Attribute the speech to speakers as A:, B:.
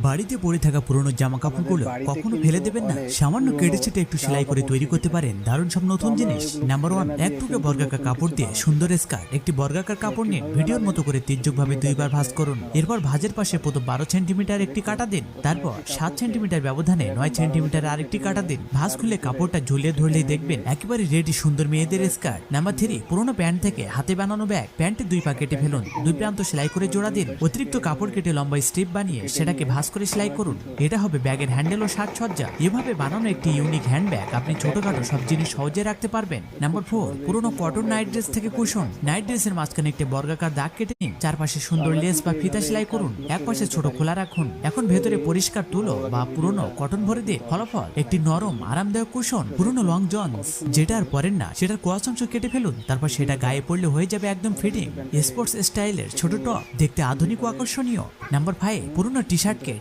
A: বাড়িতে পড়ে থাকা পুরনো জামা কাপড়গুলো কখনো ফেলে দেবেন না। সামান্য কেটে ছেটে একটু সেলাই করে তৈরি করতে পারেন দারুণ সব নতুন জিনিস। নাম্বার 1, এক টুকরো বর্গাকার কাপড় দিয়ে সুন্দর স্কার্ট। একটি বর্গাকার কাপড় নিন, ভিডিওর মতো করে তির্যকভাবে 2বার ভাঁজ করুন। এরপর ভাঁজের পাশে প্রথম 12 সেন্টিমিটার একটি কাটা দিন, তারপর 7 সেন্টিমিটার ব্যবধানে 9 সেন্টিমিটার আরেকটি কাটা দিন। ভাঁজ খুলে কাপড়টা ঝুলিয়ে ধরলেই দেখবেন একেবারে রেডি সুন্দর মেয়েদের স্কার্ট। নাম্বার 3, পুরোনো প্যান্ট থেকে হাতে বানানো ব্যাগ। প্যান্টের 2 পা কেটে ফেলুন, 2 প্রান্ত সেলাই করে জোড়া দিন। অতিরিক্ত কাপড় কেটে লম্বা স্ট্রিপ বানিয়ে সেটাকে ভাঁজ করে সেলাই করুন। এটা হবে ব্যাগের হ্যান্ডেল ও সাজসজ্জা। এভাবে বানানো একটি ইউনিক হ্যান্ডব্যাগ আপনি ছোটখাটো সব জিনিস সহজে রাখতে পারবেন। নাম্বার 4, পুরোনো কটন নাইট ড্রেস থেকে কুশন। নাইট ড্রেসের মাঝখানে একটি বর্গাকার দাগ কেটে নিন, চারপাশে সুন্দর লেস বা ফিতা সেলাই করুন, এক পাশে ছোট খোলা রাখুন। এখন ভেতরে পরিষ্কার তুলো বা পুরোনো কটন ভরে দিন। ফলাফল একটি নরম আরামদায়ক কুশন। পুরোনো লং জন্স যেটা আর পরেন না সেটার কোয়াশ অংশ কেটে ফেলুন, তারপর সেটা গায়ে পড়লে হয়ে যাবে একদম ফিটিং। স্পোর্টস স্টাইলের ছোট টপ, দেখতে আধুনিক ও আকর্ষণীয়। নাম্বার 5, পুরোনো টি শার্টকে